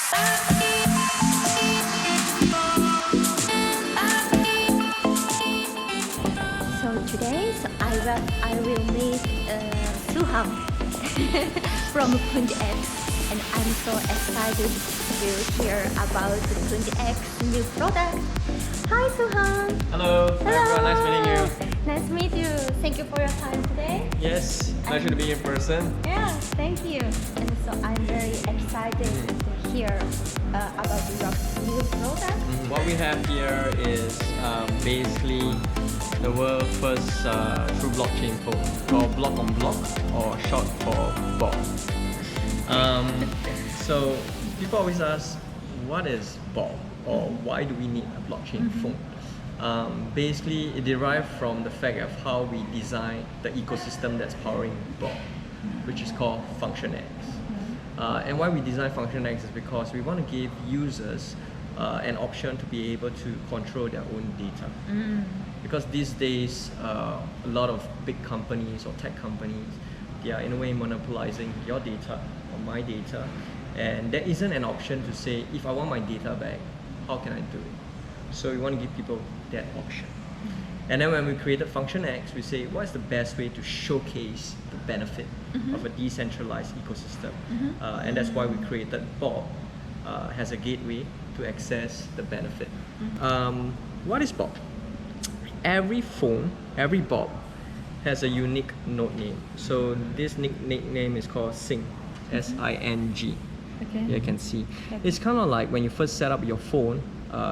So today, I will meet Soohan from Pundi X, and I'm so excited to hear about the Pundi X new product. Hi Soohan. Hello. Hi everyone, nice meeting you. Nice to meet you. Thank you for your time today. Yes, pleasure to be in person. Yeah, thank you. And so I'm very excited to hear about your new product. What we have here is basically the world's first true blockchain phone called Block on Block, or short for BOB. So people always ask, what is BOB, or why do we need a blockchain phone? Basically, it derived from the fact of how we design the ecosystem that's powering BOB, which is called Function X. And why we design Function X is because we want to give users an option to be able to control their own data. Because these days, a lot of big companies or tech companies, they are in a way monopolizing your data or my data, and there isn't an option to say, if I want my data back, how can I do it? So we want to give people that option. And then when we created Function X, we say, what is the best way to showcase the benefit of a decentralized ecosystem? And that's why we created BOB, has a gateway to access the benefit. What is BOB? Every phone, every BOB has a unique node name. So this nickname is called Sing, S-I-N-G. Okay. You can see. It's kind of like when you first set up your phone,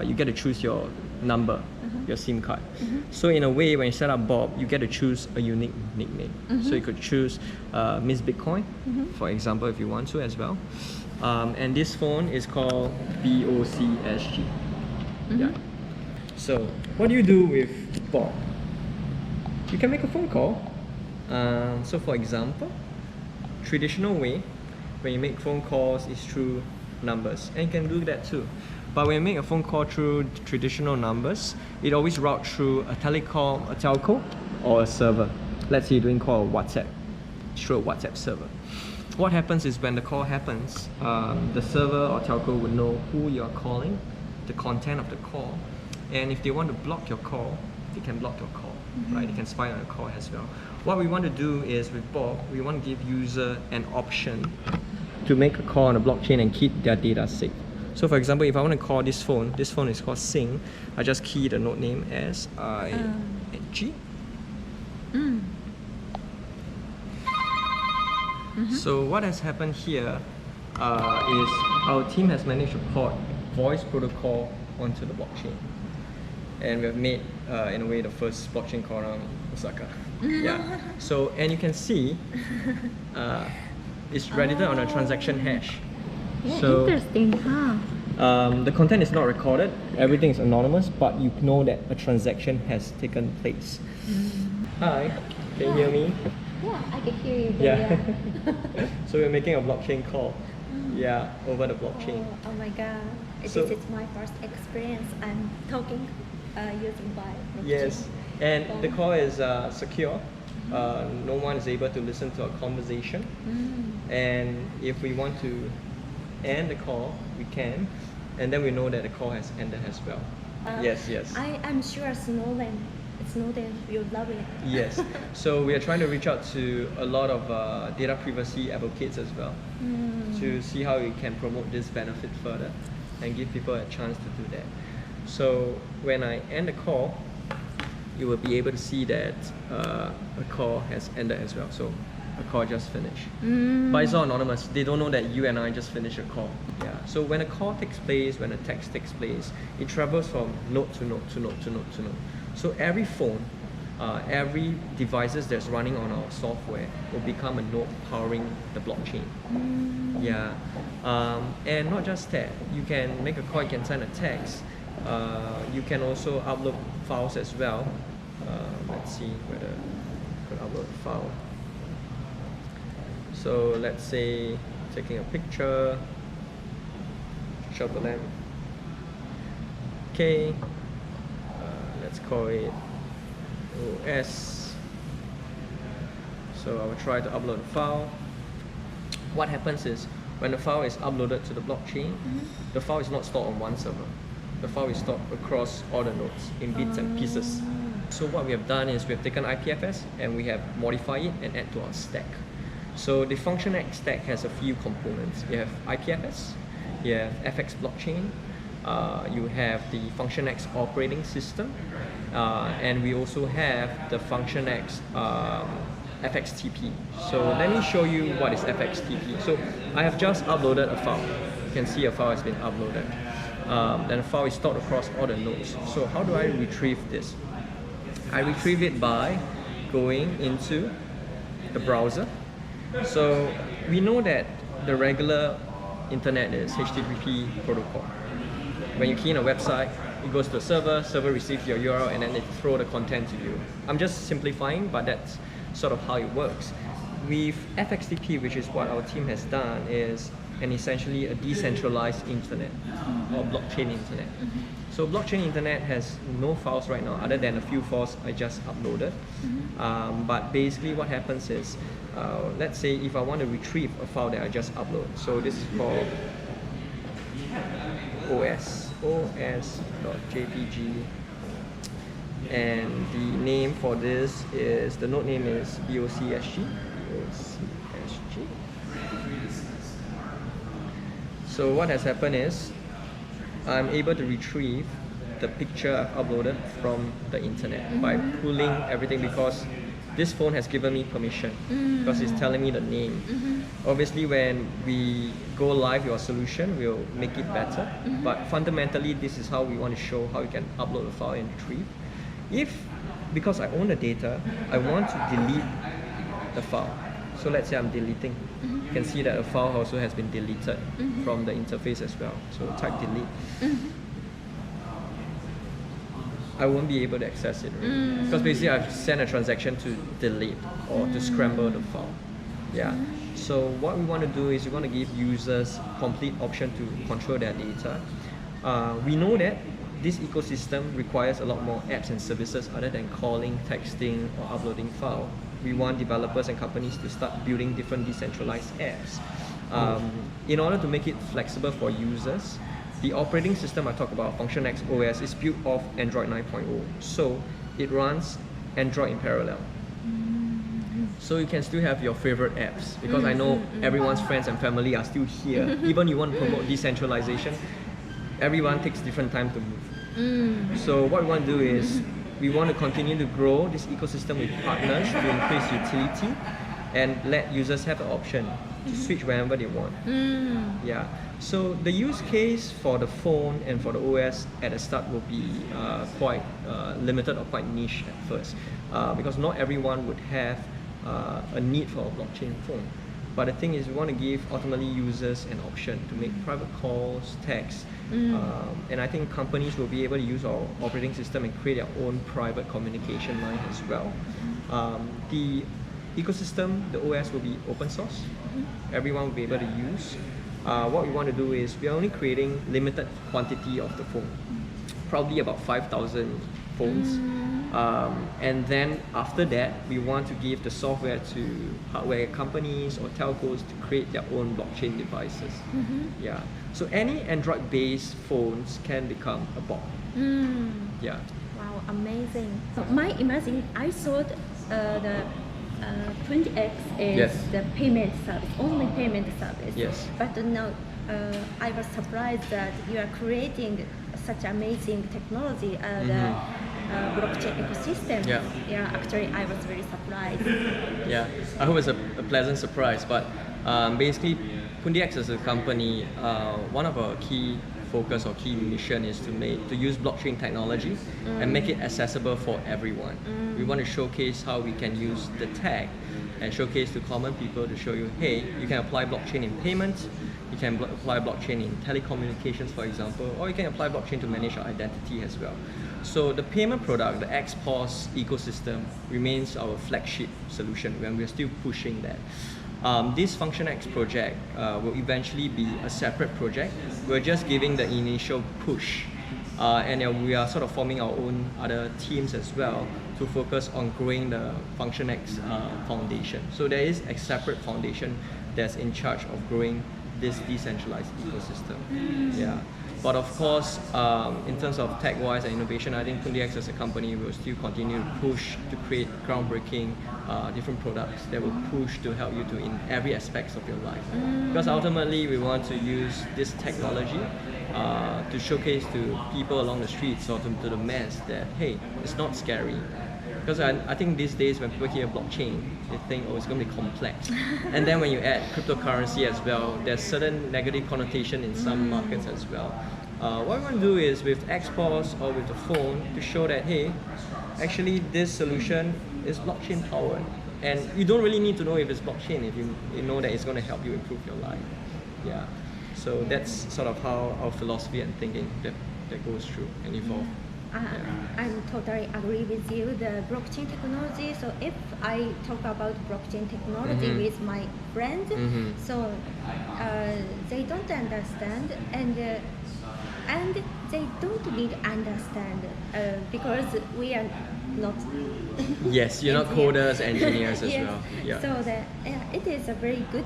you get to choose your number, your SIM card. So in a way, when you set up BOB, you get to choose a unique nickname. So you could choose Miss Bitcoin, for example, if you want to as well. And this phone is called BOCSG. Yeah. So what do you do with BOB? You can make a phone call. So for example, traditional way when you make phone calls is through numbers, and you can do that too. But when you make a phone call through traditional numbers, it always routes through a telecom, a telco, or a server. Let's say you're doing call WhatsApp, through a WhatsApp server. What happens is when the call happens, the server or telco would know who you're calling, the content of the call, and if they want to block your call, they can block your call, right? They can spy on your call as well. What we want to do is with BOB, we want to give user an option to make a call on a blockchain and keep their data safe. So for example, if I want to call this phone is called Sing, I just key the node name as I-N-G. So what has happened here is our team has managed to port voice protocol onto the blockchain. And we have made, in a way, the first blockchain call around Osaka. Yeah. So, and you can see, it's registered on a transaction hash. Yeah, So, interesting, huh? the content is not recorded, everything is anonymous, but you know that a transaction has taken place. Hi, can you hear me? Yeah, I can hear you. Yeah. So we're making a blockchain call. Yeah, over the blockchain. Oh my god. So- This is my first experience. I'm talking using by blockchain. Yes, and the call is secure. No one is able to listen to a conversation. And if we want to end the call, we can, and then we know that the call has ended as well. Yes. I'm sure Snowden will love it. Yes. So we are trying to reach out to a lot of data privacy advocates as well to see how we can promote this benefit further and give people a chance to do that. So when I end the call, you will be able to see that a call has ended as well. So a call just finished. But it's all anonymous. They don't know that you and I just finished a call. Yeah. So when a call takes place, when a text takes place, it travels from node to node to node to node to node. So every phone, every devices that's running on our software will become a node powering the blockchain. Yeah. And not just that, you can make a call, you can send a text. You can also upload files as well. Let's see whether I could upload a file. So let's say taking a picture, show to them. Okay, let's call it OS. So I will try to upload a file. What happens is when the file is uploaded to the blockchain, the file is not stored on one server. The file is stored across all the nodes in bits and pieces. So what we have done is we have taken IPFS and we have modified it and add to our stack. So the Function X stack has a few components. You have IPFS, you have FX blockchain, you have the Function X operating system, and we also have the Function X FXTP. So let me show you what is FXTP. So I have just uploaded a file. You can see a file has been uploaded. Then the file is stored across all the nodes. So how do I retrieve this? I retrieve it by going into the browser. So we know that the regular internet is HTTP protocol. When you key in a website, it goes to a server receives your URL, and then they throw the content to you. I'm just simplifying, but that's sort of how it works. With FXTP, which is what our team has done, is essentially a decentralized internet or blockchain internet. So blockchain internet has no files right now other than a few files I just uploaded. But basically what happens is, let's say if I want to retrieve a file that I just uploaded. So this is called os.jpg, and the name for this is, the node name is BOCSG. So what has happened is I'm able to retrieve the picture I've uploaded from the internet by pulling everything, because this phone has given me permission, because it's telling me the name. Obviously when we go live with our solution, we'll make it better, but fundamentally this is how we want to show how you can upload a file and retrieve. Because I own the data, I want to delete the file. So let's say I'm deleting. You can see that a file also has been deleted from the interface as well. So type delete. I won't be able to access it, right? Because basically I've sent a transaction to delete or to scramble the file. Yeah. So what we want to do is we want to give users complete option to control their data. We know that this ecosystem requires a lot more apps and services other than calling, texting, or uploading file. We want developers and companies to start building different decentralized apps. In order to make it flexible for users, the operating system I talk about, Function X OS, is built off Android 9.0. So it runs Android in parallel. So you can still have your favorite apps, because I know everyone's friends and family are still here. Even you want to promote decentralization, everyone takes different time to move. So what we want to do is we want to continue to grow this ecosystem with partners to increase utility and let users have an option to switch whenever they want. Yeah. So the use case for the phone and for the OS at the start will be quite limited or quite niche at first, because not everyone would have a need for a blockchain phone. But the thing is, we want to give ultimately users an option to make private calls, text, and I think companies will be able to use our operating system and create their own private communication line as well. The ecosystem, the OS will be open source. Everyone will be able to use. What we want to do is we are only creating limited quantity of the phone, probably about 5,000 phones. And then after that, we want to give the software to hardware companies or telcos to create their own blockchain devices. Yeah. So any Android-based phones can become a bot. Yeah. Wow, amazing. So my imagine, I thought the Pundi X is the payment service, only payment service. Yes. But now I was surprised that you are creating such amazing technology and blockchain ecosystem. Yeah, actually I was very surprised. Yeah, I hope it's a pleasant surprise. But basically, Pundi X as a company, one of our key focus or key mission is to use blockchain technology and make it accessible for everyone. We want to showcase how we can use the tech and showcase to common people to show you, hey, you can apply blockchain in payments, you can apply blockchain in telecommunications, for example, or you can apply blockchain to manage your identity as well. So the payment product, the XPOS ecosystem, remains our flagship solution, and we're still pushing that. This Function X project will eventually be a separate project. We're just giving the initial push, and we are sort of forming our own other teams as well to focus on growing the Function X foundation. So there is a separate foundation that's in charge of growing this decentralized ecosystem. Yeah. But of course, in terms of tech-wise and innovation, I think Pundi X as a company will still continue to push to create groundbreaking different products that will push to help you to in every aspects of your life. Because ultimately, we want to use this technology to showcase to people along the streets or to the mass that, hey, it's not scary. Because I think these days when people hear blockchain, they think, oh, it's going to be complex. And then when you add cryptocurrency as well, there's certain negative connotation in some markets as well. What we want to do is with XPOS or with the phone to show that, hey, actually this solution is blockchain powered. And you don't really need to know if it's blockchain if you know that it's going to help you improve your life. Yeah. So that's sort of how our philosophy and thinking that goes through and evolve. I totally agree with you. The blockchain technology. So if I talk about blockchain technology with my friends, so they don't understand, and they don't need to understand because we are not. Yes, you're not coders, engineers as yes. well. Yeah. So it is a very good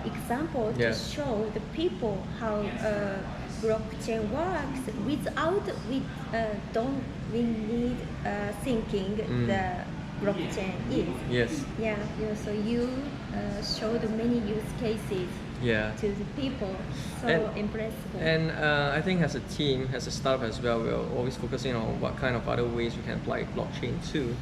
example to show the people how blockchain works without we need thinking the blockchain is. Yes. Yeah. So you showed many use cases to the people. So impressive. And I think as a team, as a startup as well, we're always focusing on what kind of other ways we can apply blockchain to,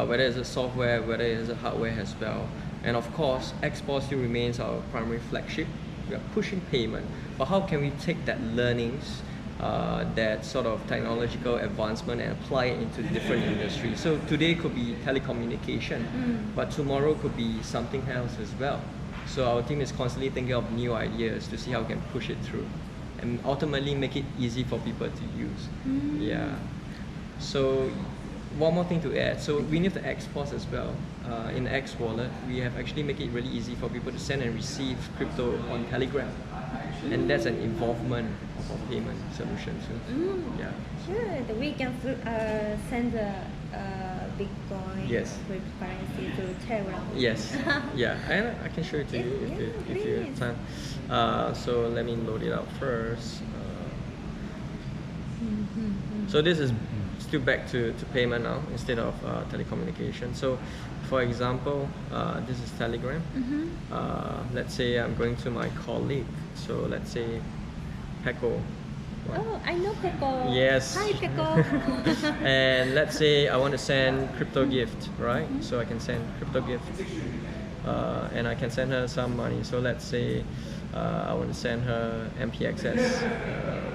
whether it's a software, whether it's a hardware as well. And of course, XPOS still remains our primary flagship. We are pushing payment, but how can we take that learnings, that sort of technological advancement and apply it into different industries? So today could be telecommunication, but tomorrow could be something else as well. So our team is constantly thinking of new ideas to see how we can push it through and ultimately make it easy for people to use. Yeah. So one more thing to add. So we need the XPOS as well. In X Wallet, we have actually make it really easy for people to send and receive crypto on Telegram. And that's an involvement of our payment solution too. Yeah. Sure, we can send Bitcoin cryptocurrency to Telegram. Yes. Yeah, and I can show it to you if you have time. So let me load it up first. So this is still back to payment now instead of telecommunication. So for example, this is Telegram. Let's say I'm going to my colleague. So let's say Peko. Oh, I know Peko. Yes. Hi Peko. And let's say I want to send crypto gift, right? So I can send crypto gift. And I can send her some money. So let's say I want to send her MPXS,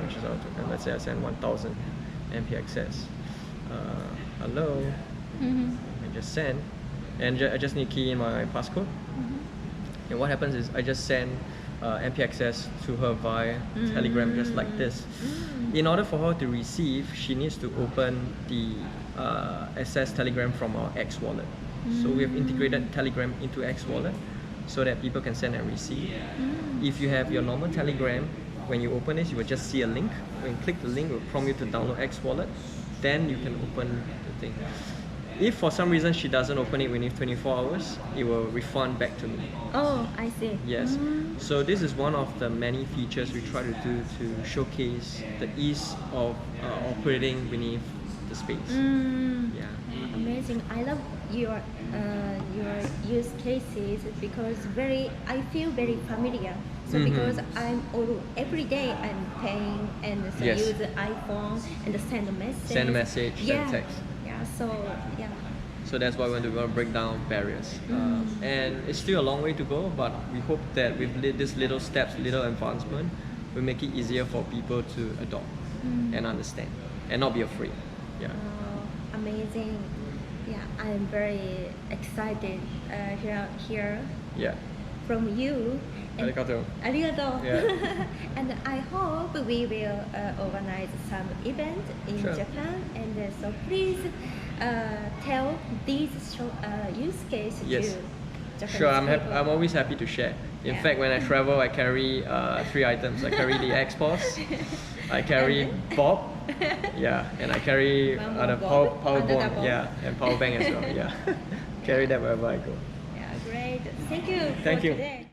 which is our token. Let's say I send 1,000 MPXS. Hello. I just send, and I just need to key in my passcode. And what happens is I just send MPXS to her via Telegram, just like this. In order for her to receive, she needs to open the access Telegram from our X wallet. So we have integrated Telegram into X wallet so that people can send and receive. If you have your normal Telegram, when you open this, you will just see a link. When you click the link, it will prompt you to download X wallet. Then you can open the thing. If for some reason she doesn't open it within 24 hours, it will refund back to me. Oh, I see. Yes. So this is one of the many features we try to do to showcase the ease of operating beneath the space. Yeah. Amazing. I love your use cases because I feel very familiar. So because every day I'm paying and so use the iPhone and send a message. Send a message, send text. Yeah. So yeah. So that's why we want to break down barriers. And it's still a long way to go, but we hope that with these little steps, little advancement, we make it easier for people to adopt and understand and not be afraid. Yeah. Amazing. Yeah, I'm very excited here from you. Arigato. Arigato. Yeah. And I hope we will organize some event in Japan. And so please tell these use cases to Japanese Sure, people. I'm always happy to share. In fact, when I travel, I carry 3 items. I carry the XPOS, I carry Bob, and I carry the power bank, and power bank as well. Carry that wherever I go. Yeah, great. Thank you. Thank you. Today.